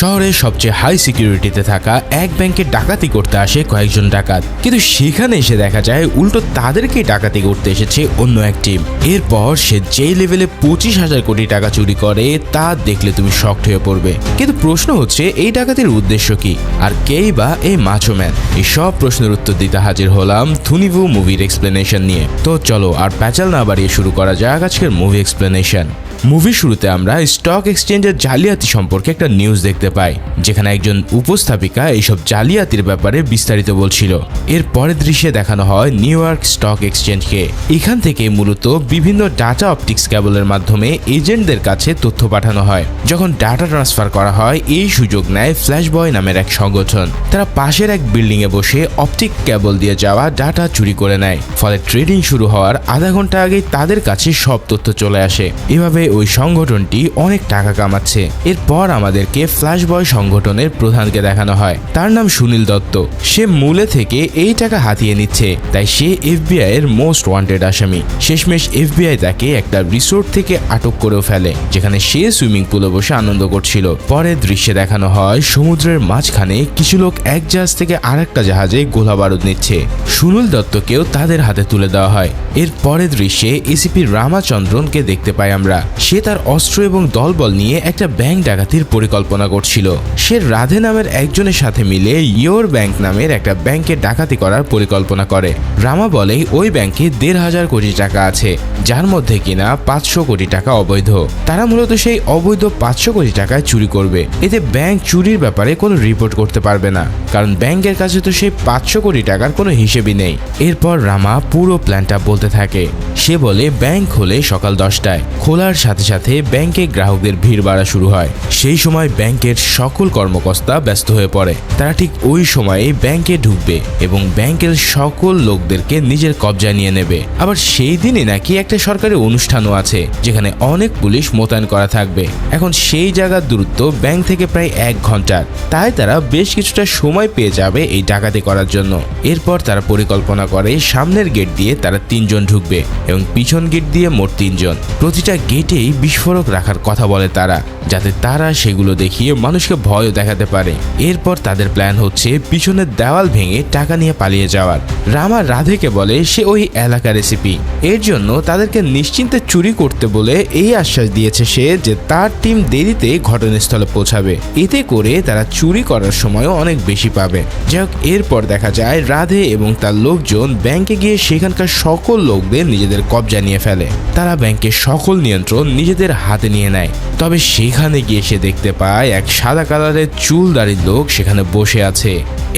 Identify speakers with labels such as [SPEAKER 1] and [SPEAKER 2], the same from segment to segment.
[SPEAKER 1] শহরের সবচেয়ে হাই সিকিউরিটিতে থাকা এক ব্যাংকে ডাকাতি করতে আসে কয়েকজন ডাকাত, কিন্তু সেখানে এসে দেখা যায় উল্টো তাদেরকেই ডাকাতি করতে এসেছে অন্য এক টিম। এরপর সে যেই লেভেলে 25,000 কোটি টাকা চুরি করে তা দেখলে তুমি শকড হয়ে পড়বে। কিন্তু প্রশ্ন হচ্ছে এই ডাকাতির উদ্দেশ্য কি, আর কেই বা এই মাচো ম্যান? এই সব প্রশ্নের উত্তর দিতে হাজির হলাম থুনিভু মুভির এক্সপ্লেনেশন নিয়ে। তো চলো আর প্যাচাল না বাড়িয়ে শুরু করা যাক আজকের মুভি এক্সপ্লেনেশন। মুভির শুরুতে আমরা স্টক এক্সচেঞ্জের জালিয়াতি সম্পর্কে একটা নিউজ দেখতে পাই, যেখানে একজন উপস্থাপিকা এইসব জালিয়াতির ব্যাপারে বিস্তারিত বলছিল। এর পরের দৃশ্যে দেখানো হয় নিউ ইয়র্ক স্টক এক্সচেঞ্জকে। এখান থেকে মূলত বিভিন্ন ডাটা অপটিক্স কেবলের মাধ্যমে এজেন্টদের কাছে তথ্য পাঠানো হয়। যখন ডাটা ট্রান্সফার করা হয় এই সুযোগ নেয় ফ্ল্যাশ বয় নামের এক সংগঠন। তারা পাশের এক বিল্ডিংয়ে বসে অপটিক কেবল দিয়ে যাওয়া ডাটা চুরি করে নেয়। ফলে ট্রেডিং শুরু হওয়ার আধা ঘন্টা আগেই তাদের কাছে সব তথ্য চলে আসে। এভাবে ওই সংগঠনটি অনেক টাকা কামাচ্ছে। এরপর আমাদেরকে ফ্ল্যাশ বয় সংগঠনের প্রধানকে দেখানো হয়। তার নাম সুনীল দত্ত। সে মূলে থেকে এই টাকা হাতিয়ে নিচ্ছে, তাই সে এফবিআই এর মোস্ট ওয়ান্টেড আসামি। শেষমেশ এফবিআই তাকে একটা রিসোর্ট থেকে আটক করেও ফেলে, যেখানে সে সুইমিং পুলে বসে আনন্দ করছিল। পরের দৃশ্যে দেখানো হয় সমুদ্রের মাঝখানে কিছু লোক এক জাহাজ থেকে আরেকটা জাহাজে গোলা বারুদ নিচ্ছে। সুনীল দত্তকেও তাদের হাতে তুলে দেওয়া হয়। এর পরের দৃশ্যে এসিপি রামাচন্দ্রনকে দেখতে পাই আমরা। সে তার অস্ত্র এবং দলবল নিয়ে একটা ব্যাংক ডাকাতির পরিকল্পনা করছিল। সে রাধে নামের একজনের সাথে মিলে ইয়োর ব্যাংক নামের একটা ব্যাংকে ডাকাতি করার পরিকল্পনা করে। রামা বলে ওই ব্যাংকে 1,500 কোটি টাকা আছে, যার মধ্যে কিনা 500 কোটি টাকা অবৈধ। তারা মূলত সেই অবৈধ 500 কোটি টাকায় চুরি করবে। এতে ব্যাংক চুরির ব্যাপারে কোনো রিপোর্ট করতে পারবে না, কারণ ব্যাংকের কাছে তো সেই 500 কোটি টাকার কোনো হিসেবই নেই। এরপর রামা পুরো প্ল্যানটা বলতে থাকে। সে বলে ব্যাংক খোলে সকাল 10টায়। খোলার সাথে সাথে ব্যাংকে গ্রাহকদের ভিড় বাড়া শুরু হয়। সেই সময় ব্যাংকের সকল কর্মকর্তা ব্যস্ত হয়ে পড়ে। তারা ঠিক ওই সময়ে ব্যাংকে ঢুকবে এবং ব্যাংকের সকল লোকদেরকে নিজের কবজায় নিয়ে নেবে। আবার সেই দিনই নাকি একটা সরকারি অনুষ্ঠানও আছে, যেখানে অনেক পুলিশ মোতায়েন করা থাকবে। এখন সেই জায়গার দূরত্ব ব্যাংক থেকে প্রায় 1 ঘন্টার, তাই তারা বেশ কিছুটা সময় পেয়ে যাবে এই ডাকাতি করার জন্য। এরপর তারা পরিকল্পনা করে সামনের গেট দিয়ে তারা 3 জন ঢুকবে এবং পিছন গেট দিয়ে মোট 3 জন। প্রতিটা গেটেই বিস্ফোরক রাখার কথা বলে তারা, যাতে তারা সেগুলো দেখিয়ে মানুষকে ভয়ও দেখাতে পারে। এরপর তাদের প্ল্যান হচ্ছে পিছনের দেওয়াল ভেঙে টাকা নিয়ে পালিয়ে যাওয়ার। রামা রাধেকে বলে সে ওই এলাকার রেসিপি, এর জন্য তাদেরকে নিশ্চিন্তে চুরি করতে বলে এই আশ্বাস দিয়েছে সে যে তার টিম দেরিতে ঘটনাস্থলে পৌঁছাবে। এতে করে তারা চুরি করার সময়ও অনেক বেশি পাবে। যাই হোক, এরপর দেখা যায় রাধে এবং তার লোকজন ব্যাংকে গিয়ে সেখানকার সকল লোকদের নিজেদের কবজা নিয়ে ফেলে। তারা ব্যাংকের সকল নিয়ন্ত্রণ নিজেদের হাতে নিয়ে নেয়। তবে সেখানে গিয়ে সে দেখতে পায় এক সাদা কালারের চুলদারির লোক সেখানে বসে আছে।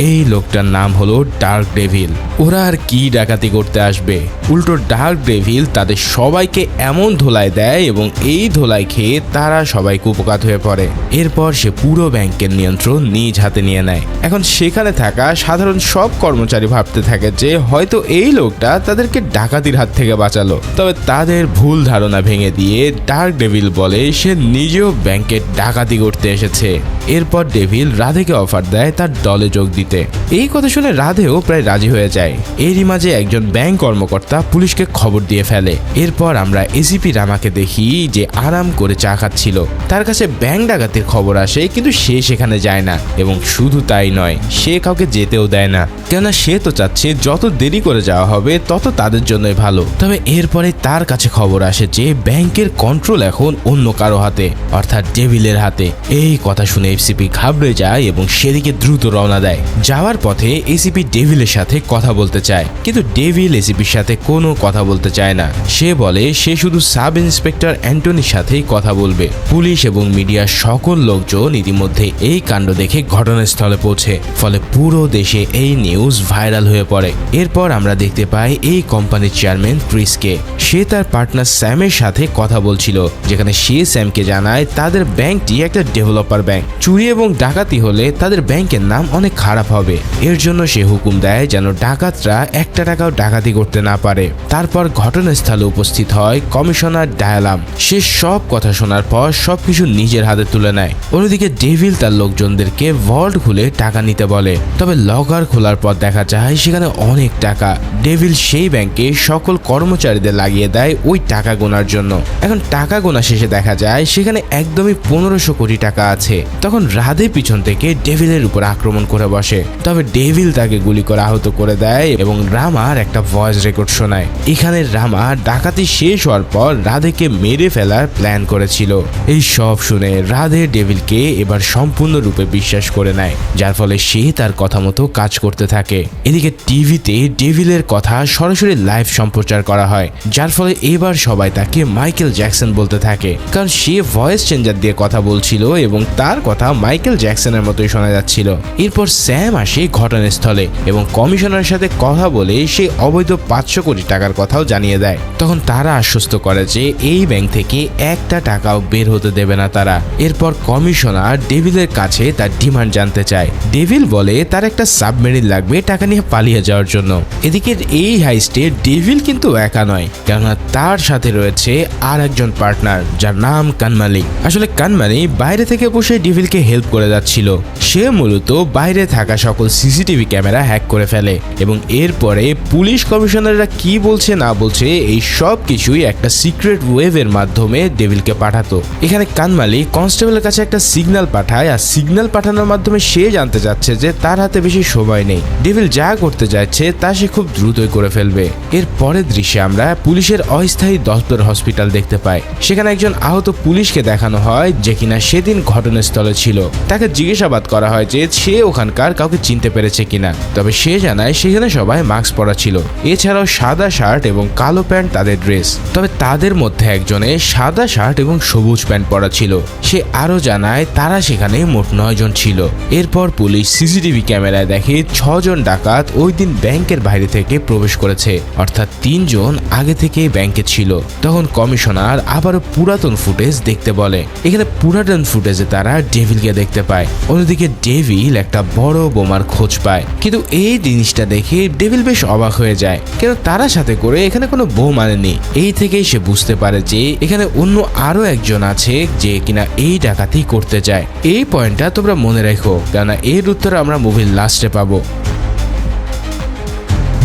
[SPEAKER 1] এই লোকটার নাম হলো ডার্ক ডেভিল। ওরা আর কি ডাকাতি করতে আসবে, উল্টো ডার্ক ডেভিল তাদের সবাইকে এমন ধোলাই দেয় এবং এই ধোলাই খেয়ে তারা সবাই কুপকাত হয়ে পড়ে। এরপর সে পুরো ব্যাংকের নিয়ন্ত্রণ নিজ হাতে নিয়ে নেয়। এখন সেখানে থাকা সাধারণ সব কর্মচারী ভাবতে থাকে যে হয়তো এই লোকটা তাদেরকে ডাকাতির হাত থেকে বাঁচালো। তবে তাদের ভুল ধারণা ভেঙে দিয়ে ডার্ক ডেভিল বলে সে নিজেও ব্যাংকে ডাকাতি করতে এসেছে। এরপর ডেভিল রাধেকে অফার দেয় তার দলে যোগ দিতে। এই কথা শুনে রাধেও প্রায় রাজি হয়ে যায়। এরই মাঝে একজন ব্যাংক কর্মকর্তা পুলিশকে খবর দিয়ে ফেলে। এরপর আমরা এসিপি রামাকে দেখি যে আরাম করে চা খাচ্ছিল। তার কাছে ব্যাংক ডাকাতির খবর আসে, কিন্তু সে সেখানে যায় না এবং শুধু তাই নয়, সে কাউকে যেতেও দেয় না, কেননা সে তো চাচ্ছে যত দেরি করে যাওয়া হবে তত তাদের জন্যই ভালো। তবে এরপরে তার কাছে খবর আসে যে ব্যাংকের কন্ট্রোল এখন অন্য কারো হাতে, অর্থাৎ ডেভিলের হাতে। এই কথা শুনে এসিপি ঘাবড়ে যায় এবং সেদিকে দ্রুত রওনা দেয়। যাওয়ার পথে এসিপি ডেভিলের সাথে কথা বলতে চায়, কিন্তু ডেভিল এসিপির সাথে কোনো কথা বলতে চায় না। সে বলে সে শুধু সাব ইন্সপেক্টর অ্যান্টনির সাথেই কথা বলবে। পুলিশ এবং মিডিয়ার সকল লোকজন ইতিমধ্যে এই কাণ্ড দেখে ঘটনাস্থলে পৌঁছে, ফলে পুরো দেশে এই নিউজ ভাইরাল হয়ে পড়ে। এরপর আমরা দেখতে পাই এই কোম্পানির চেয়ারম্যান ক্রিসকে। সে তার পার্টনার স্যামের সাথে কথা বলছিল, যেখানে সে স্যামকে জানায় তাদের ব্যাংকটি একটা ডেভেলপার ব্যাংক। চুরি এবং ডাকাতি হলে তাদের ব্যাংকের নাম অনেক খারাপ হবে। এর জন্য সে হুকুম দেয় যেন ডাকাতরা একটা টাকাও ডাকাতি করতে না পারে। তারপর ঘটনাস্থলে উপস্থিত হয় কমিশনার ডায়ালাম। সে সব কথা শোনার পর সবকিছু নিজের হাতে তুলে নেয়। অন্যদিকে ডেভিল তার লোকজনদেরকে ভল্ট খুলে টাকা নিতে বলে। তবে লকার খোলার পর দেখা যায় সেখানে অনেক টাকা। ডেভিল সেই ব্যাংকে সকল কর্মচারীদের লাগিয়ে দেয় ওই টাকা গোনার জন্য। এখন টাকা গোনা শেষে দেখা যায় সেখানে একদমই 1500 কোটি টাকা আছে। তখন রাধে পিছন থেকে ডেভিলের উপর আক্রমণ করে বসে, তবে ডেভিল তাকে গুলি করে আহত করে দেয় এবং রামার একটা ভয়েস রেকর্ড শোনায়। এখানে রামা ডাকাতি শেষ হওয়ার পর রাধেকে মেরে ফেলার প্ল্যান করেছিল। এই সব শুনে রাধে ডেভিলকে এবার সম্পূর্ণরূপে বিশ্বাস করে নেয়, যার ফলে সে তার কথা মতো কাজ করতে থাকে। এদিকে টিভিতে ডেভিলের কথা সরাসরি লাইভ সম্প্রচার করা হয়, যার ফলে এবার সবাই তাকে মাইকেল জ্যাকসন বলতে থাকে, কারণ সে ভয়েস চেঞ্জার দিয়ে কথা বলছিল এবং তার কথা মাইকেল জ্যাকসনের মতোই শোনা যাচ্ছিল। এরপর স্যাম আসে ঘটনাস্থলে এবং কমিশনারের সাথে কথা বলে সে অবৈধ 500 কোটি টাকার কথাও জানিয়ে দেয়। তখন তারা আশ্বস্ত করে যে এই ব্যাংক থেকে একটা টাকাও বের হতে দেবে না তারা। এরপর কমিশনার ডেভিলের কাছে তার ডিমান্ড জানতে চায়। ডেভিল বলে তার একটা সাবমেরিন লাগবে টাকা নিয়ে পালিয়ে যাওয়ার জন্য। এদিকে এই হাইস্টে ডেভিল কিন্তু একা নয়, কেননা তার সাথে রয়েছে আর একজন পার্টনার যার নাম কানমালি। আসলে কানমালি বাইরে থেকে বসে ডেভিলকে হেল্প করে যাচ্ছিল। সে মূলত বাইরে থাকা সকল সিসিটিভি ক্যামেরা হ্যাক করে ফেলে এবং এরপরে পুলিশ কমিশনাররা কি বলছে না বলছে এই সব কিছুই একটা সিক্রেট ওয়েভের মাধ্যমে ডেভিলকে পাঠাতো। এখানে কানমালি কনস্টেবলের কাছে একটা সিগন্যাল পাঠায়, আর সিগন্যাল পাঠানোর মাধ্যমে সে জানতে চাচ্ছে যে তার হাতে বেশি সময় নেই, ডেভিল যা করতে যাচ্ছে তা সে খুব দ্রুতই করে ফেলবে। এর পরের দৃশ্যে আমরা পুলিশের অস্থায়ী দপ্তর হসপিটাল দেখতে পাই। সেখানে একজন আহত পুলিশকে দেখানো হয় যে কিনা সেদিন ঘটনাস্থলে ছিল। তাকে জিজ্ঞাসাবাদ করা হয় যে সে ওখানকার কাউকে চিনতে পেরেছে কিনা, তবে সে জানায় সেখানে সবাই মাস্ক পরা ছিল, এছাড়াও সাদা শার্ট এবং কালো প্যান্ট তাদের ড্রেস। তবে তাদের মধ্যে একজনে সাদা শার্ট এবং সবুজ প্যান্ট পরা ছিল। সে আরো জানায় তারা সেখানে মোট 9 জন ছিল। এরপর পুলিশ সিসিটিভি ক্যামেরায় দেখে 6 জন ডাকাত ওই দিন ব্যাংকের বাইরে থেকে প্রবেশ করেছে, অর্থাৎ 3 জন আগে থেকেই ব্যাংকে ছিল। তখন কমিশনার আবারও পুরাতন ফুটেজ দেখতে বলে। এখানে পুরাতন ফুটেজে তারা ডেভিলকে দেখতে পায়। অন্যদিকে ডেভিল একটা বড় বোমার খোঁজ পায়, কিন্তু এই জিনিসটা দেখে ডেভিল বেশ অবাক হয়ে যায়, কিন্তু তারা সাথে করে এখানে কোনো বোম আনেনি। এই থেকেই সে বুঝতে পারে যে এখানে অন্য আরো একজন আছে যে কিনা এই ডাকাতি করতে চায়। এই পয়েন্টটা তোমরা মনে রেখো, কেননা এর উত্তর আমরা মুভির লাস্টে পাবো।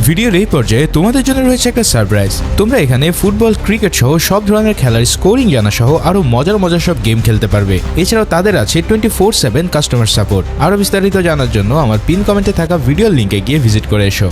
[SPEAKER 1] ভিডিওর এই পর্যায়ে তোমাদের জন্য রয়েছে একটা সারপ্রাইজ। তোমরা এখানে ফুটবল, ক্রিকেট সহ সব ধরনের খেলার স্কোরিং জানা সহ আরো মজার মজার সব গেম খেলতে পারবে। এছাড়াও তাদের আছে 24/7 কাস্টমার সাপোর্ট। আরো বিস্তারিত জানার জন্য আমার পিন কমেন্টে থাকা ভিডিওর লিঙ্কে গিয়ে ভিজিট করে এসো।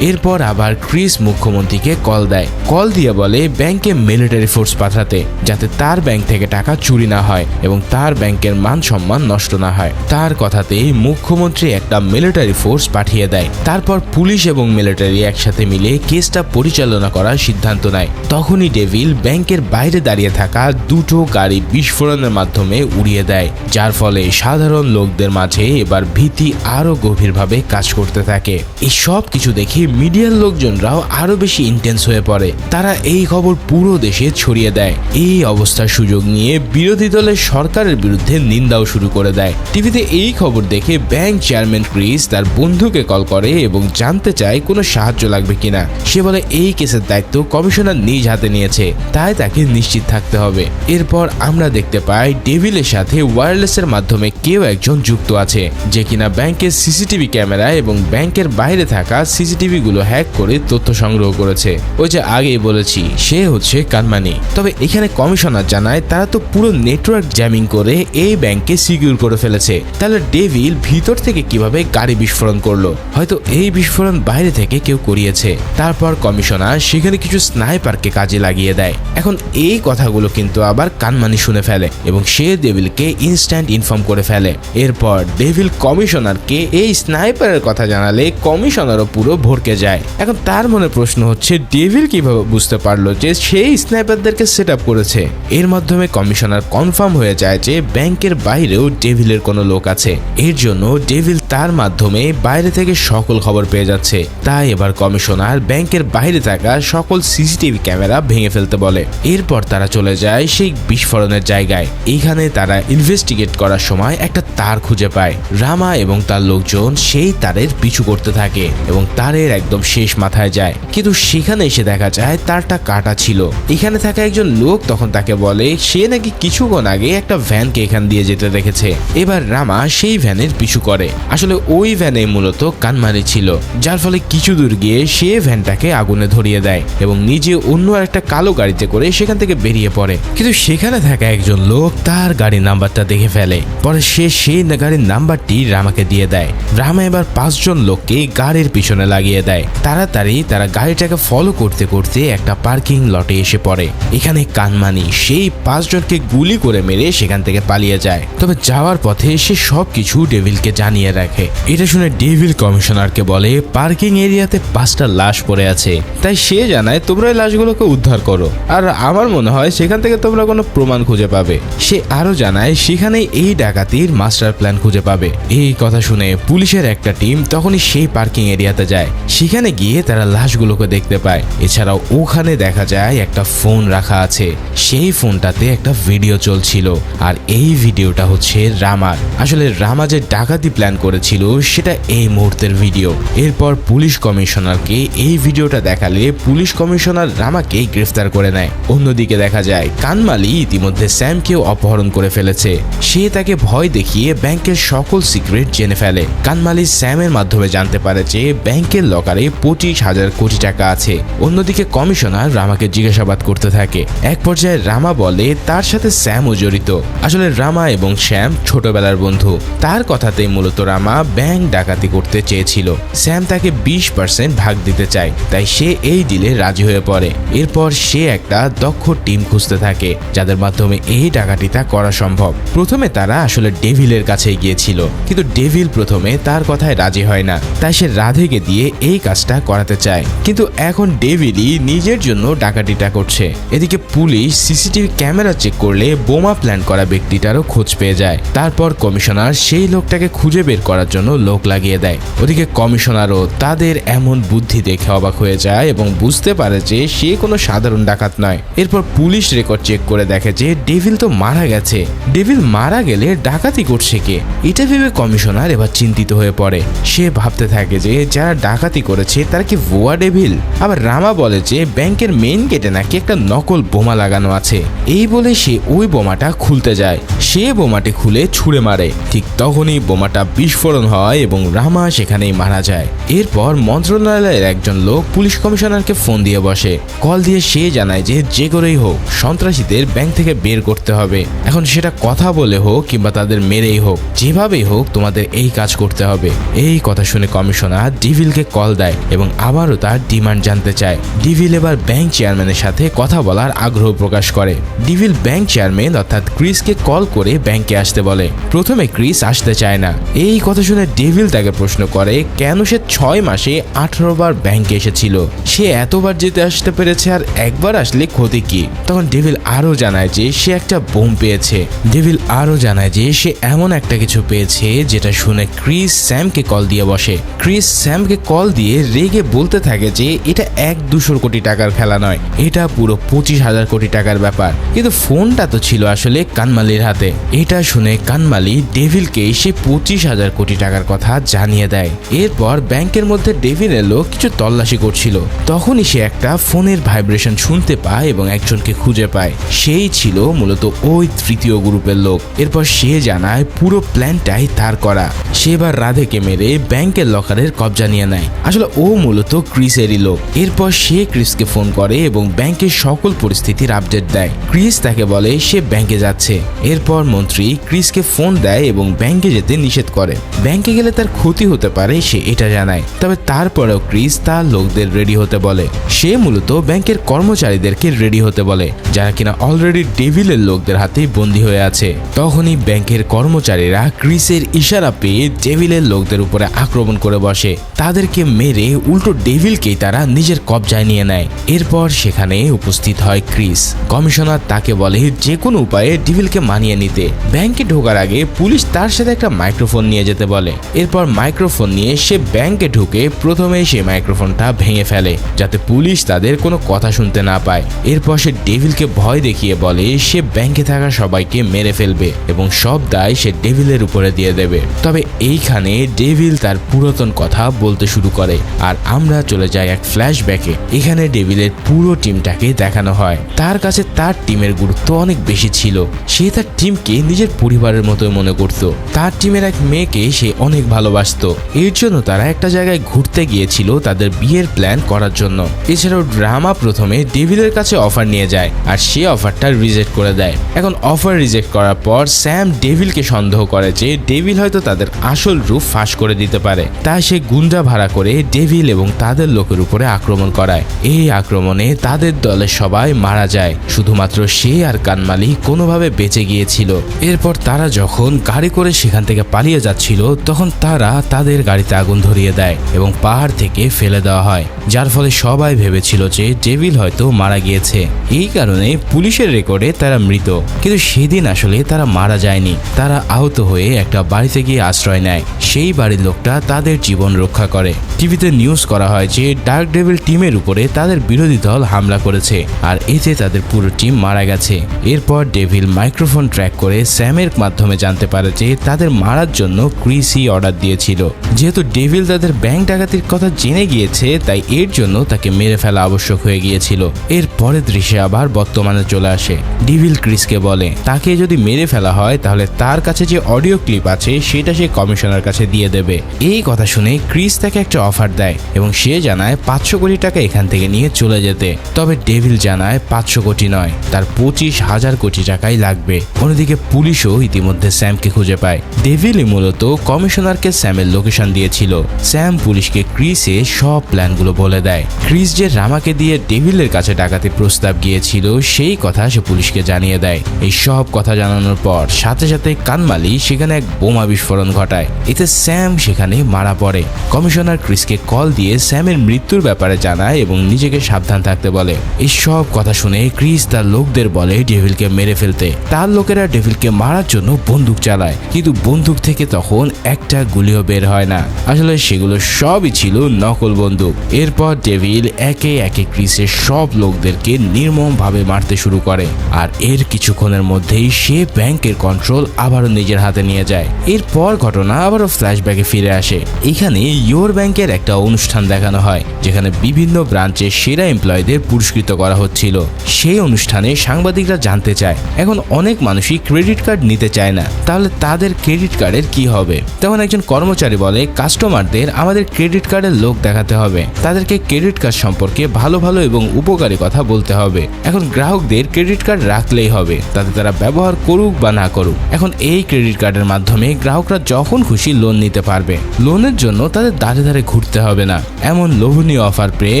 [SPEAKER 1] এরপর আবার ক্রিস মুখ্যমন্ত্রীকে কল দেয়। কল দিয়ে বলে ব্যাংকে মিলিটারি ফোর্স পাঠাতে, যাতে তার ব্যাংক থেকে টাকা চুরি না হয় এবং তার ব্যাংকের মান সম্মান নষ্ট না হয়। তার কথাতেই মুখ্যমন্ত্রী একটা মিলিটারি ফোর্স পাঠিয়ে দেয়। তারপর পুলিশ এবং মিলিটারি একসাথে মিলে কেসটা পরিচালনা করার সিদ্ধান্ত নেয়। তখনই ডেভিল ব্যাংকের বাইরে দাঁড়িয়ে থাকা 2টো গাড়ি বিস্ফোরণের মাধ্যমে উড়িয়ে দেয়, যার ফলে সাধারণ লোকদের মাঝে এবার ভীতি আরো গভীরভাবে কাজ করতে থাকে। এই সব কিছু দেখে মিডিয়ার লোকজনরাও আরো বেশি ইন্টেন্স হয়ে পড়ে। তারা এই খবর পুরো দেশে ছড়িয়ে দেয়। এই অবস্থার সুযোগ নিয়ে বিরোধী দলের সরকারের বিরুদ্ধে নিন্দাও শুরু করে দেয়। টিভিতে এই খবর দেখে ব্যাংক চেয়ারম্যান ক্রিস তার বন্ধুকে কল করে এবং জানতে চায় কোনো সাহায্য লাগবে কিনা। সে বলে এই কেসের দায়িত্ব কমিশনার নিজ হাতে নিয়েছে, তাই তাকে নিশ্চিত থাকতে হবে। এরপর আমরা দেখতে পাই ডেভিলের সাথে ওয়্যারলেসের মাধ্যমে কেউ একজন যুক্ত আছে, যে কিনা ব্যাংকের সিসিটিভি ক্যামেরা এবং ব্যাংকের বাইরে থাকা সিসিটিভি গুলো হ্যাক করে তথ্য সংগ্রহ করেছে। ওই যে আগেই বলেছি, সে হচ্ছে কানমানি। তবে এখানে কমিশনার জানায় তারা তো পুরো নেটওয়ার্ক জ্যামিং করে এই ব্যাংকে সিকিউর করে ফেলেছে, তাহলে ডেভিল ভিতর থেকে কিভাবে গাড়ি বিস্ফোরণ করলো? হয়তো এই বিস্ফোরণ বাইরে থেকে কেউ করিয়েছে। তারপর কমিশনার সেখানে কিছু স্নাইপারকে কাজে লাগিয়ে দেয়। এখন এই কথাগুলো কিন্তু আবার কানমানি শুনে ফেলে এবং সে ডেভিলকে ইনস্ট্যান্ট ইনফর্ম করে ফেলে। এরপর ডেভিল কমিশনারকে এই স্নাইপারের কথা জানালে কমিশনারও পুরো ভরকে যায়। এখন তার মনে প্রশ্ন হচ্ছে ডেভিল কিভাবে বুঝতে পারলো যে সেই স্নাইপারদেরকে সেট আপ করেছে। এর মাধ্যমে কমিশনার কনফার্ম হয়ে যায় যে ব্যাংকের বাইরেও ডেভিলের কোনো লোক আছে। এর জন্য ডেভিল তার মাধ্যমে বাইরে থেকে সকল খবর পেয়ে যাচ্ছে। তাই এবার কমিশনার ব্যাংকের বাইরে থাকা সকল সিসিটিভি ক্যামেরা ভেঙে ফেলতে বলে। এরপর তারা চলে যায় সেই বিস্ফোরণের জায়গায়। এখানে তারা ইনভেস্টিগেট করার সময় একটা তার খুঁজে পায়। রামা এবং তার লোকজন সেই তারের পিছু করতে থাকে এবং তারের একদম শেষ মাথায় যায়, কিন্তু সেখানে এসে দেখা যায় তারটা কাটা ছিল। এখানে থাকা একজন লোক তখন তাকে বলে সে নাকি কিছুক্ষণ আগে একটা ভ্যানকে এখান দিয়ে যেতে দেখেছে। এবার রামা সেই ভ্যানের পিছু করে। আসলে ওই ভ্যানে মূলত কানমানি ছিল, যার ফলে কিছু দূর গিয়ে সে ভ্যানটাকে আগুনে ধরিয়ে দেয় এবং নিজে অন্য একটা কালো গাড়িতে করে সেখান থেকে বেরিয়ে পড়ে। কিন্তু সেখানে থাকা একজন লোক তার গাড়ির নাম্বারটা দেখে ফেলে। পরে সে সেই গাড়ির নাম্বারটি রামাকে দিয়ে দেয়। রামা এবার 5 জন লোককে গাড়ির পিছনে লাগিয়ে দেয়। তাড়াতাড়ি তারা গাড়িটাকে ফলো করতে করতে একটা পার্কিং লটে এসে পড়ে। এখানে কানমানি সেই 5 জনকে গুলি করে মেরে সেখান থেকে পালিয়ে যায়। তবে যাওয়ার পথে সে সবকিছু ডেভিলকে জানিয়ে রাখে। এটা শুনে ডেভিল কমিশনারকে বলে পার্কিং এরিয়াতে 5টা লাশ পড়ে আছে, তাই সে জানায় তোমরা এই লাশগুলোকে উদ্ধার করো, আর আমার মনে হয় সেখান থেকে তোমরা কোনো প্রমাণ খুঁজে পাবে। সে আরো জানায় সেখানে এই ডাকাতির মাস্টার প্ল্যান খুঁজে পাবে। এই কথা শুনে পুলিশের একটা টিম তখনই সেই পার্কিং এরিয়াতে যায়। সেখানে গিয়ে তারা লাশগুলোকে দেখতে পায়। এছাড়াও ওখানে দেখা যায় একটা ফোন রাখা আছে, সেই ফোনটাতে একটা ভিডিও চলছিল, আর এই ভিডিওটা হচ্ছে রামার। আসলে রামা যে ডাকাতি প্ল্যান করেছিল সেটা এই মুহূর্তের ভিডিও। এরপর পুলিশ কমিশনারকে এই ভিডিওটা দেখালে পুলিশ কমিশনার রামাকে গ্রেফতার করে নেয়। অন্যদিকে দেখা যায় কানমালি ইতিমধ্যে স্যামকেও অপহরণ করে ফেলেছে। সে তাকে ভয় দেখিয়ে ব্যাংকের সকল সিক্রেট জেনে ফেলে। কানমালি স্যামের মাধ্যমে জানতে পারে যে ব্যাংকের লকারে 25,000 কোটি টাকা আছে। অন্যদিকে কমিশনার রামাকে জিজ্ঞাসাবাদ করতে থাকে। এক পর্যায়ে রামা বলে তার সাথে স্যামও জড়িত। আসলে রামা এবং শ্যাম ছোটবেলার বন্ধু। তার কথাতেই মূলত রামা ব্যাংক ডাকাতি করতে চেয়েছিল। স্যাম তাকে 20% ভাগ দিতে চায়, তাই সে এই ডিলে রাজি হয়ে পড়ে। এরপর সে একটা দক্ষ টিম খুঁজতে থাকে যাদের মাধ্যমে এই ডাকাতিটা করা সম্ভব। প্রথমে তারা আসলে ডেভিলের কাছে গিয়েছিল, কিন্তু ডেভিল প্রথমে তার কথায় রাজি হয় না, তাই সে রাধেকে দিয়ে এই কাজটা করাতে চায়। কিন্তু এখন ডেভিলই নিজের জন্য ডাকাতিটা করছে। এদিকে পুলিশ সিসিটিভি ক্যামেরা চেক করলে বোমা প্ল্যান করা ব্যক্তিটারও খোঁজ পেয়ে যায়। তারপর কমিশনার সেই লোকটাকে খুঁজে বের করার জন্য লোক লাগিয়ে দেয়। ওদিকে কমিশনারও তাদের এমন বুদ্ধি দেখে অবাক হয়ে যায় এবং বুঝতে পারে যে সে কোনো সাধারণ ডাকাত নয়। এরপর পুলিশ রেকর্ড চেক করে দেখে যে ডেভিল তো মারা গেছে। ডেভিল মারা গেলে ডাকাতি করছে কে? এটা ভেবে কমিশনার এবার চিন্তিত হয়ে পড়ে। সে ভাবতে থাকে যে যারা ডাকাতি করেছে তারা কি ভুয়া ডেভিল? আবার রামা বলে যে ব্যাংকের মেইন গেটে নাকি একটা নকল বোমা লাগানো আছে। এই বলে সে ওই বোমাটা খুলতে যায়। সে বোমাটি খুলে ছুঁড়ে মারে। ঠিক তখনই বোমাটা বিস্ফোরণ হয় এবং রামা সেখানেই মারা যায়। এরপর মন্ত্রণালয়ের একজন লোক পুলিশ কমিশনারকে ফোন দিয়ে বসে। কল দিয়ে সে জানায় যে যে করেই হোক সন্ত্রাসীদের ব্যাংক থেকে বের করতে হবে। এখন সেটা কথা বলে হোক কিংবা তাদের মেরেই হোক, যেভাবেই হোক তোমাদের এই কাজ করতে হবে। এই কথা শুনে কমিশনার ডেভিলকে কল দেয় এবং আবারও তার ডিমান্ড জানতে চায়। ডেভিল এবার ব্যাংক চেয়ারম্যানের সাথে কথা বলার আগ্রহ প্রকাশ করে। ডেভিল ব্যাংক চেয়ারম্যান অর্থাৎ ক্রিসকে কল করে ব্যাংকে আসতে বলে। প্রথমে ক্রিস আসতে চায় না। এই কথা শুনে ডেভিল তাকে প্রশ্ন করে কেন সে 6 মাসে 18 বার ব্যাংকে এসেছিল। সে এতবার যেতে আসতে পেরেছে, আর একবার আসলে ক্ষতি কি? তখন ডেভিল আরো জানায় যে সে একটা বোম পেয়েছে। ডেভিল আরো জানায় যে সে এমন একটা কিছু পেয়েছে যেটা শুনে ক্রিস স্যামকে কল দিয়ে বসে। ক্রিস স্যামকে কল দিয়ে রেগে বলতে থাকে যে এটা 100-200 কোটি টাকার খেলা নয়, এটা পুরো 25,000 কোটি টাকার ব্যাপার। কিন্তু ফোনটা তো ছিল আসলে কানমালির হাতে। এটা শুনে কানমালি ডেভিলকে সে 25,000 কোটি টাকার কথা জানিয়ে দেয়। এরপর ব্যাংকের মধ্যে ডেভিল এলো কিছু তল্লাশি করছিল। তখনই সে একটা ফোনের ভাইব্রেশন শুনতে পায় এবং একজনকে খুঁজে পায়। সেই ছিল মূলত ওই তৃতীয় গ্রুপের লোক। এরপর সে জানায় পুরো প্ল্যানটাই তার করা। সে এবার রাধেকে মেরে ব্যাংকের লকারের কবজা নিয়ে নেয়। আসলে ও মূলত ক্রিসেরই লোক। এরপর সে ক্রিসকে ফোন করে এবং ব্যাংকের সকল পরিস্থিতির আপডেট দেয়। ক্রিস তাকে বলে সে ব্যাংকে যাচ্ছে। এরপর মন্ত্রী ক্রিসকে ফোন দেয় এবং ব্যাংকে যেতে নিষেধ করে। ব্যাংকে গেলে তার ক্ষতি হতে পারে সে এটা জানায়। তবে তারপরেও ক্রিস তার লোকদের রেডি হতে বলে। সে মূলত ব্যাংকের কর্মচারীদেরকে রেডি হতে বলে, যারা কিনা অলরেডি ডেভিলের লোকদের হাতে বন্দী হয়ে আছে। তখনই ব্যাংকের কর্মচারীরা ক্রিসের ইশারা পেয়ে ডেভিলের লোকদের উপরে আক্রমণ করে বসে। তাদেরকে মেরে উল্টো ডেভিলকেই তারা নিজের কবজায় নিয়ে নেয়। এরপর সেখানে উপস্থিত হয় ক্রিস। কমিশনার তাকে বলে যে কোনো উপায়ে ডেভিলকে মানিয়ে নিতে। ব্যাংকে ঢোকার আগে পুলিশ তার সাথে একটা মাইক্রোফোন নিয়ে যেতে বলে। এরপর মাইক্রোফোন নিয়ে সে ব্যাংকে ঢুকে প্রথমে সে মাইক্রোফোনটা ভেঙে ফেলে, যাতে পুলিশ তাদের কোনো কথা শুনতে না পায়। এরপর সে ডেভিলকে ভয় দেখিয়ে বলে সে ব্যাংকে থাকা সবাইকে মেরে ফেলবে এবং সব দায় সে ডেভিলের উপরে দিয়ে দেবে। তবে এইখানে ডেভিল তার পুরাতন কথা বলতে শুরু করে, আর আমরা চলে যাই এক ফ্ল্যাশব্যাকে। এখানে ডেভিলের পুরো টিমটাকে দেখানো হয়। তার কাছে তার টিমের গুরুত্ব অনেক বেশি ছিল। সে তার টিমকে নিজের পরিবারের মতো মনে করত। তার টিমের এক মেয়েকে সে অনেক ভালোবাসতো। এর জন্য তারা একটা জায়গায় ঘুরতে গিয়েছিল তাদের বিয়ের প্ল্যান করার জন্য। এছাড়াও ড্রামা প্রথমে ডেভিলের কাছে অফার নিয়ে যায় আর সে অফারটা রিজেক্ট করে দেয়। এখন অফার রিজেক্ট করার পর স্যাম ডেভিলকে সন্দেহ করে যে ডেভিল হয়তো তাদের আসল রূপ ফাঁস করে দিতে পারে। তাই সে গুন্ডা ভাড়া করে ডেভিল এবং তাদের লোকের উপরে আক্রমণ করায়। এই আক্রমণে তাদের দলের সবাই মারা যায়, শুধুমাত্র সে আর কানমালি কোনোভাবে বেঁচে গিয়েছিল। এরপর তারা যখন গাড়ি করে সেখান থেকে পালিয়ে যাচ্ছিল তখন তারা তাদের গাড়িতে আগুন ধরিয়ে দেয় এবং পাহাড় থেকে ফেলে দেওয়া হয়, যার ফলে সবাই ভেবেছিল যে ডেভিল হয়তো মারা গিয়েছে। এই কারণে পুলিশের রেকর্ডে তারা মৃত, কিন্তু সেদিন আসলে তারা মারা যায়নি। তারা আহত হয়ে একটা বাড়িতে গিয়ে আশ্রয় নেয়। সেই বাড়ির লোকটা তাদের জীবন রক্ষা করে। টিভিতে নিউজ করা হয় যে ডার্ক ডেভিল টিমের উপরে তাদের বিরোধী দল হামলা করেছে আর এতে তাদের পুরো টিম মারা গেছে। এরপর ডেভিল মাইক্রোফোন ট্র্যাক করে স্যামের মাধ্যমে জানতে পারে যে তাদের মারার জন্য ক্রিসই অর্ডার দিয়েছিল। যেহেতু ডেভিল তাদের ব্যাংক ডাকাতির কথা জেনে গিয়েছে তাই এর জন্য তাকে মেরে ফেলা আবশ্যক হয়ে গিয়েছিল। এর পরের দৃশ্যে আবার বর্তমানে চলে আসে। ডেভিল ক্রিসকে বলে তাকে যদি মেরে ফেলা হয় তাহলে তার কাছে যে অডিও ক্লিপ আছে সেটা সে কমিশনার কাছে দিয়ে দেবে। এই কথা শুনে ক্রিস তাকে একটা অফার দেয় এবং সে জানায় 500 কোটি টাকা এখান থেকে নিয়ে চলে যেতে। তবে ডেভিল জানায় 500 কোটি নয়, তার 25,000 কোটি টাকাই লাগবে। অন্যদিকে পুলিশও ইতিমধ্যে স্যামকে খুঁজে পায়। ডেভিলই মূলত কমিশনারকে স্যামের লোকেশন দিয়েছিল। স্যাম পুলিশকে ক্রিসে সব প্ল্যানগুলো বলে দেয়। ক্রিস যে রামাকে দিয়ে ডেভিলের কাছে ডাকাতির প্রস্তাব গিয়েছিল সেই কথা সে পুলিশকে জানিয়ে দেয়। এই সব কথা জানানোর পর সাথে সাথে কানমালি সেখানে এক বোমা বিস্ফোরণ ঘটায়। এতে স্যাম সেখানে মারা পড়ে। কমিশনার ক্রিসকে কল দিয়ে স্যামের মৃত্যুর ব্যাপারে জানায় এবং নিজেকে সাবধান থাকতে বলে। এই সব কথা শুনে ক্রিস তার লোকদের বলে ডেভিলকে মেরে ফেলতে। তার লোকেরা ডেভিলকে মারার জন্য বন্দুক চালায়, কিন্তু বন্দুক থেকে তখন একটা গুলিও বের হয় না। আসলে সেগুলো সবই ছিল নকল বন্দুক। এরপর ডেভিল একে একে ক্রিসের সব লোকদেরকে নির্মমভাবে মারতে শুরু করে আর এর কিছুক্ষণের মধ্যেই সে ব্যাংকের কন্ট্রোল আবারও নিজের হাতে নিয়ে যায়। এরপর ঘটনা আবারও ফ্ল্যাশব্যাকে ফিরে আসে। এখানে ইয়োর ব্যাংকের একটা অনুষ্ঠান দেখানো হয় যেখানে বিভিন্ন ব্রাঞ্চের সেরা এমপ্লয়ীদের পুরস্কৃত করা হচ্ছিল। সেই অনুষ্ঠানে সাংবাদিকরা জানতে চায় এখন অনেক মানুষই ক্রেডিট কার্ড নিতে চায় না, তাহলে তাদের ক্রেডিট কার্ডের কি হবে? তখন একজন কর্মচারী বলে কাস্টমারদের আমাদের ক্রেডিট কার্ডের লোক দেখাতে হবে, তাদেরকে ক্রেডিট কার্ড সম্পর্কে ভালো ভালো এবং উপকারী কথা বলতে হবে। এখন গ্রাহকদের ক্রেডিট কার্ড রাখলেই হবে, তাতে তারা ব্যবহার করুক বা না করুক। এখন এই ক্রেডিট কার্ডের মাধ্যমে গ্রাহকরা যখন খুশি লোন নিতে পারবে। লোনের জন্য তাদের ধারে ধারে ঘুরতে হবে না। এমন লোভনীয় অফার পেয়ে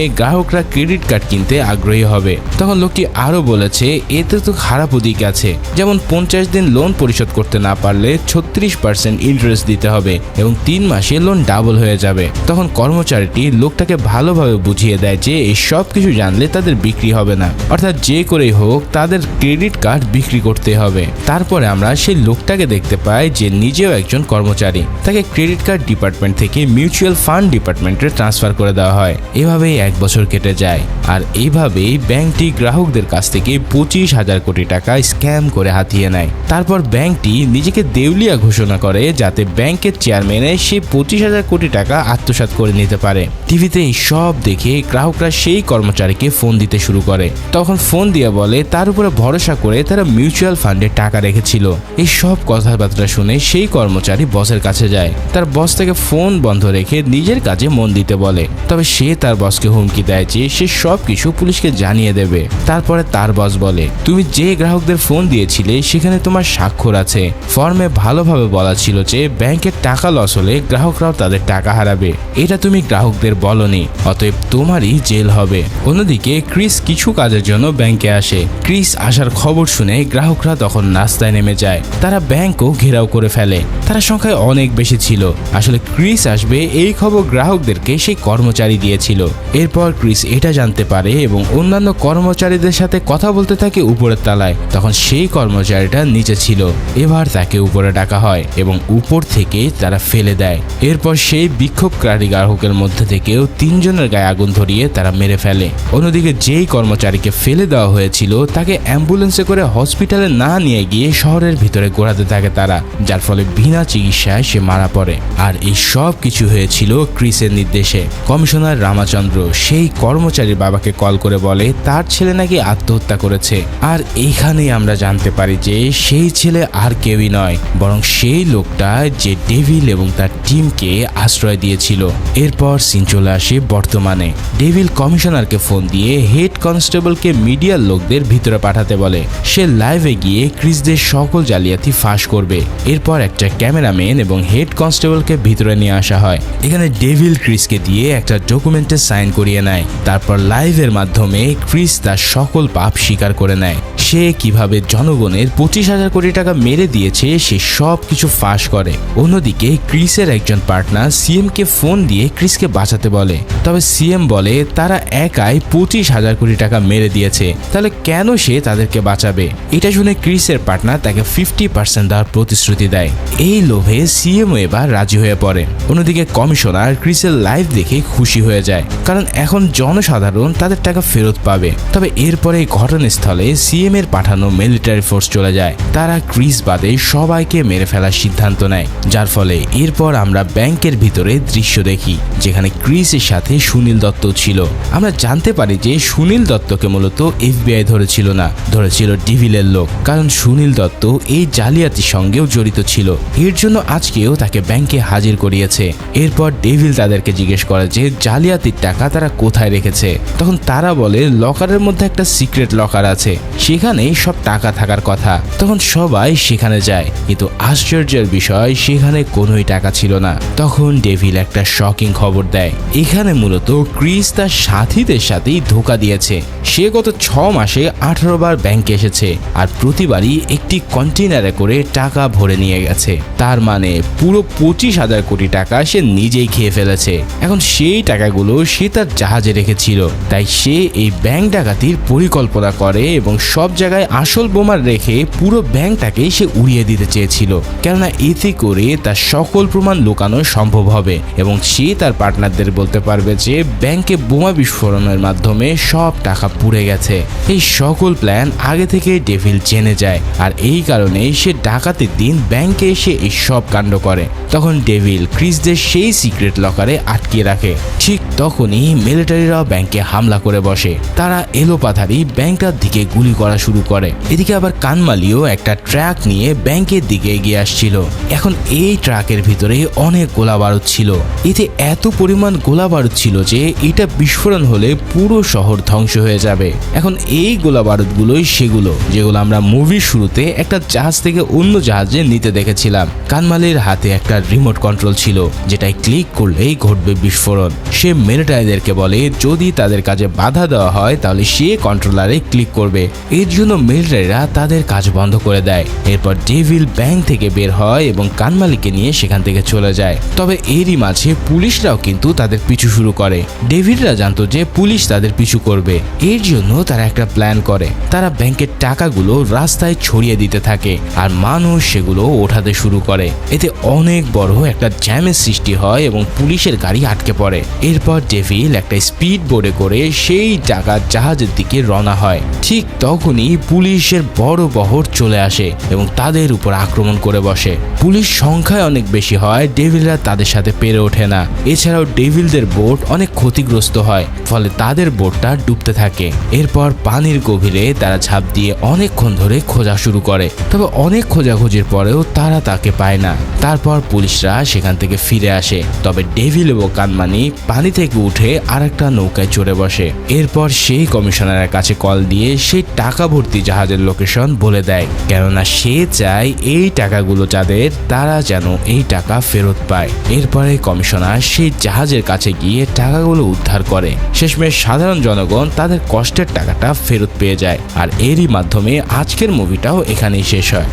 [SPEAKER 1] গ্রাহকরা ক্রেডিট কার্ড কিনতে আগ্রহী হবে। তখন লোকটি আরো বলেছে এতে তো খারাপ দিক আছে, যেমন 50 দিন লোন পরিশোধ করতে না পারলে 36% ইন্টারেস্ট দিতে হবে এবং 3 মাসে লোন ডাবল হয়ে যাবে। তখন কর্মচারীটি লোকটাকে ভালোভাবে বুঝিয়ে দেয় যে এই সব কিছু জানলে তাদের বিক্রি হবে না, অর্থাৎ যে করেই হোক তাদের ক্রেডিট কার্ড বিক্রি করতে হবে। তারপরে আমরা সেই লোকটাকে দেখতে পাই যে নিজেও একজন কর্মচারী। তাকে ক্রেডিট কার্ড ডিপার্টমেন্ট থেকে মিউচুয়াল ফান্ড ডিপার্টমেন্টে ট্রান্সফার করে দেওয়া হয়। এভাবেই 1 বছর কেটে যায় আর এইভাবেই ব্যাংকটি গ্রাহকদের কাছ থেকে 25,000 কোটি টাকা স্ক্যাম করে হাতিয়ে নেয়। তারপর ব্যাংকটি নিজেকে দেউলিয়া ঘোষণা করে যাতে ব্যাংকের চেয়ারম্যানে সে 25,000 কোটি টাকা আত্মসাৎ করে নিতে পারে। টিভিতে এই সব দেখে গ্রাহকরা সেই কর্মচারীকে ফোন দিতে শুরু করে। তখন ফোন দিয়ে বলে তার উপরে ভরসা করে তারা মিউচুয়াল ফান্ডে টাকা রেখেছিল। এই সব কথাবার্তা শুনে সেই কর্মচারী বসের কাছে যায়। তার বস থেকে ফোন বন্ধ রেখে নিজের কাজে মন দিতে বলে। তবে সে তার বসকে হুমকি দেয় যে সে সব কিছু পুলিশকে জানিয়ে দেবে। তারপরে তার বস বলে তুমি যে গ্রাহকদের ফোন দিয়েছিলে সেখানে তোমার স্বাক্ষর আছে। ফর্মে ভালোভাবে বলা ছিল যে ব্যাংকের টাকা লস হলে গ্রাহকরাও তাদের টাকা হারাবে। এটা তুমি গ্রাহকদের বলনি, অতএব তোমারই জেল হবে। অন্যদিকে ক্রিস কিছু কাজের জন্য ব্যাংকে আসে। ক্রিস আসার খবর শুনে গ্রাহকরা তখন রাস্তায় নেমে যায়। তারা ব্যাংকও ঘেরাও করে ফেলে। তারা সংখ্যায় অনেক বেশি ছিল। আসলে ক্রিস আসবে এই খবর গ্রাহকদেরকে সেই কর্মচারী দিয়েছিল। এরপর ক্রিস এটা জানতে পারে এবং অন্যান্য কর্মচারীদের সাথে কথা বলতে থাকে উপরের তলায়। তখন সেই কর্মচারীটা নিচে ছিল। এবার তাকে উপরে ডাকা হয় এবং উপর থেকে তারা ফেলে দেয়। এরপর সেই বিক্ষোভকারী গ্রাহকের মধ্যে থেকেও 3 জনের গায়ে আগুন ধরিয়ে তারা মেরে ফেলে। অন্যদিকে যেই কর্মচারীকে ফেলে দেওয়া হয়েছিল তাকে অ্যাম্বুলেন্সে করে হসপিটালে না নিয়ে গিয়ে শহরের ভিতরে ঘোরাতে থাকে তারা, যার ফলে বিনা চিকিৎসায় সে মারা পড়ে। আর এই সব কিছু হয়েছিল ক্রিসের নির্দেশে। কমিশনার রামাচন্দ্র সেই কর্মচারীর বাবাকে কল করে বলে তার ছেলে নাকি আত্মহত্যা করেছে। আর এইখানেই আমরা জানতে পারি যে সেই ছেলে আর কেউই নয়, বরং সেই লোকটা যে ডেভিল এবং তার টিমকে আশ্রয় দিয়েছিল। এরপর সিন চলে আসে বর্তমানে। ডেভিল কমিশনারকে ফোন দিয়ে হেড কনস্টেবলকে মিডিয়ার লোকদের ভিতরে পাঠাতে বলে। সে লাইভে গিয়ে ক্রিসদের সকল জালিয়াতি ফাঁস করবে। এরপর একটা ক্যামেরাম্যান এবং হেড কনস্টেবলকে ভিতরে নিয়ে আসা হয়। এখানে ডেভিল ক্রিসকে দিয়ে একটা ডকুমেন্টে সাইন করিয়ে নেয়। তারপর লাইভের মাধ্যমে ক্রিস তার সকল পাপ স্বীকার করে নেয়। সে কিভাবে জনগণের 25,000 কোটি টাকা মেরে দিয়েছে সে সব কিছু ফাঁস করে। অন্যদিকে ক্রিসের একজন পার্টনার সিএমকে ফোন দিয়ে ক্রিসকে বাঁচাতে বলে। তবে সিএম বলে তারা একাই 25,000 কোটি টাকা মেরে দিয়েছে, তাহলে কেন সে তাদেরকে বাঁচাবে? এটা শুনে ক্রিসের পার্টনার তাকে 50% দেওয়ার প্রতিশ্রুতি দেয়। এই লোভে সিএম এবার রাজি হয়ে পড়ে। অন্যদিকে কমিশনার ক্রিসের লাইভ দেখে খুশি হয়ে যায়, কারণ এখন জনসাধারণ তাদের টাকা ফেরত পাবে। তবে এরপরে ঘটনাস্থলে সিএম এর পাঠানো মিলিটারি ফোর্স চলে যায়। তারা ক্রিস বাদে সবাইকে মেরে ফেলার সিদ্ধান্ত নেয়, যার ফলে এরপর আমরা ব্যাংকের ভিতরে দৃশ্য দেখি যেখানে ক্রিসের সাথে সুনীল দত্ত ছিল। আমরা জানতে পারি যে সুনীল দত্তকে মূলত এফবিআই ধরেছিল না, ধরেছিল ডেভিলের লোক, কারণ সুনীল দত্ত এই জালিয়াতির সঙ্গেও জড়িত ছিল। এর জন্য আজকেও তাকে ব্যাংকে হাজির করিয়েছে। এরপর ডেভিল তাদেরকে জিজ্ঞেস করে যে জালিয়াতির টাকা তারা কোথায় রেখেছে। তখন তারা বলে লকারের মধ্যে একটা সিক্রেট লকার আছে, সেখানে সব টাকা থাকার কথা। তখন সবাই সেখানে যায়, কিন্তু আশ্চর্যের বিষয় সেখানে কোনোই টাকা ছিল না। তখন ডেভিল একটা শকিং খবর দেয়। এখানে মূলত ক্রিস তার সাথীদের সাথেই ধোঁকা দিয়েছে। সে গত 6 মাসে 18 বার ব্যাংকে এসেছে, আর প্রতিবারই একটি কন্টেনারে করে টাকা ভরে নিয়ে গেছে। তার মানে পুরো 25,000 কোটি টাকা সে নিজেই খেয়ে ফেলেছে। এখন সেই টাকাগুলো সে তার জাহাজে রেখেছিল, তাই সে এই ব্যাংক ডাকাতির পরিকল্পনা করে এবং সব জায়গায় আসল বোমা রেখে পুরো ব্যাংকটাকে সে উড়িয়ে দিতে চেয়েছিল, কেননা এতে করে তার সকল প্রমাণ লুকানো সম্ভব হবে এবং সে তার পার্টনারদের বলতে পারবে যে ব্যাংকে বোমা বিস্ফোরণের মাধ্যমে সব টাকা পুড়ে গেছে। এই সকল প্ল্যান আগে থেকে ডেভিল জেনে যায়, আর এই কারণে সে ডাকাতির দিন ব্যাংকে এসে এই সব কাণ্ড করে। তখন ডেভিল ক্রিসদের সেই সিক্রেট লকারে আটকে রাখে। ঠিক তখনই মিলিটারিরাও ব্যাংকে হামলা করে বসে। তারা এলোপাথারি ব্যাংকটার দিকে গুলি করা শুরু করে। এদিকে আবার কানমালিও একটা ট্রাক নিয়ে ব্যাংকের দিকে এগিয়ে আসছিল। এখন এই ট্রাকের ভিতরে অনেক গোলা বারুদ ছিল। এতে এত পরিমাণ গোলা বারুদ ছিল যে এটা বিস্ফোরণ হলে পুরো শহর ধ্বংস হয়ে যাবে। এখন এই গোলা বারুদগুলোই সেগুলো যেগুলো আমরা মুভির শুরুতে একটা জাহাজ থেকে অন্য জাহাজে নিতে দেখেছিলাম। কানমালির হাতে একটা রিমোট কন্ট্রোল ছিল, যেটাই ক্লিক করলেই ঘটবে বিস্ফোরণ। সে মিলিটারিদেরকে বলে যদি তাদের কাজে বাধা দেওয়া হয় তাহলে সে কন্ট্রোলারে ক্লিক করবে। এর জন্য মিলিটারিরা তাদের কাজ বন্ধ করে দেয়। এরপর ডেভিল ব্যাংক থেকে বের হয় এবং কানমালিকে নিয়ে সেখান থেকে চলে যায়। তবে এরই মাঝে পুলিশরাও কিন্তু তাদের পিছু শুরু করে। ডেভিলরা জানতো যে পুলিশ তাদের পিছু করবে, এর জন্য তারা একটা প্ল্যান করে। তারা ব্যাংকের টাকাগুলো রাস্তায় ছড়িয়ে দিতে থাকে আর মানুষ সেগুলো ওঠাতে শুরু করে। এতে অনেক বড় একটা জ্যামের সৃষ্টি হয় এবং পুলিশের গাড়ি আটকে পড়ে। এরপর ডেভিল একটা স্পিড বোর্ডে করে সেই ডাকাত জাহাজের দিকে রওনা হয়। ঠিক তখনই পুলিশের বড় বহর চলে আসে এবং তাদের উপর আক্রমণ করে বসে। পুলিশ সংখ্যায় অনেক বেশি হয়, ডেভিলরা তাদের সাথে পেরে ওঠে না। এছাড়াও ডেভিলদের বোট অনেক ক্ষতিগ্রস্ত হয়, ফলে তাদের বোটটা ডুবতে থাকে। এরপর পানির গভীরে তারা ঝাঁপ দিয়ে অনেকক্ষণ ধরে খোঁজা শুরু করে। তবে অনেক খোঁজাখুঁজির পরেও তারা তাকে পায় না। তারপর পুলিশরা সেখান থেকে ফিরে আসে। তবে ডেভিল এবং কানমানি পানি থেকে উঠে আরেকটা নৌকায় চড়ে বসে। এরপর সেই কমিশনারের কাছে কল দিয়ে সেই টাকা ভর্তি জাহাজের লোকেশন বলে দেয়, কেননা সে চায় এই টাকাগুলো যাদের তারা যেন এই টাকা ফেরত পায়। এরপরে কমিশনার সেই জাহাজের কাছে গিয়ে টাকাগুলো উদ্ধার করে। শেষমেশ সাধারণ জনগণ তাদের কষ্টের টাকাটা ফেরত পেয়ে যায়। আর এরই মাধ্যমে আজকের মুভিটাও এখানেই শেষ হয়।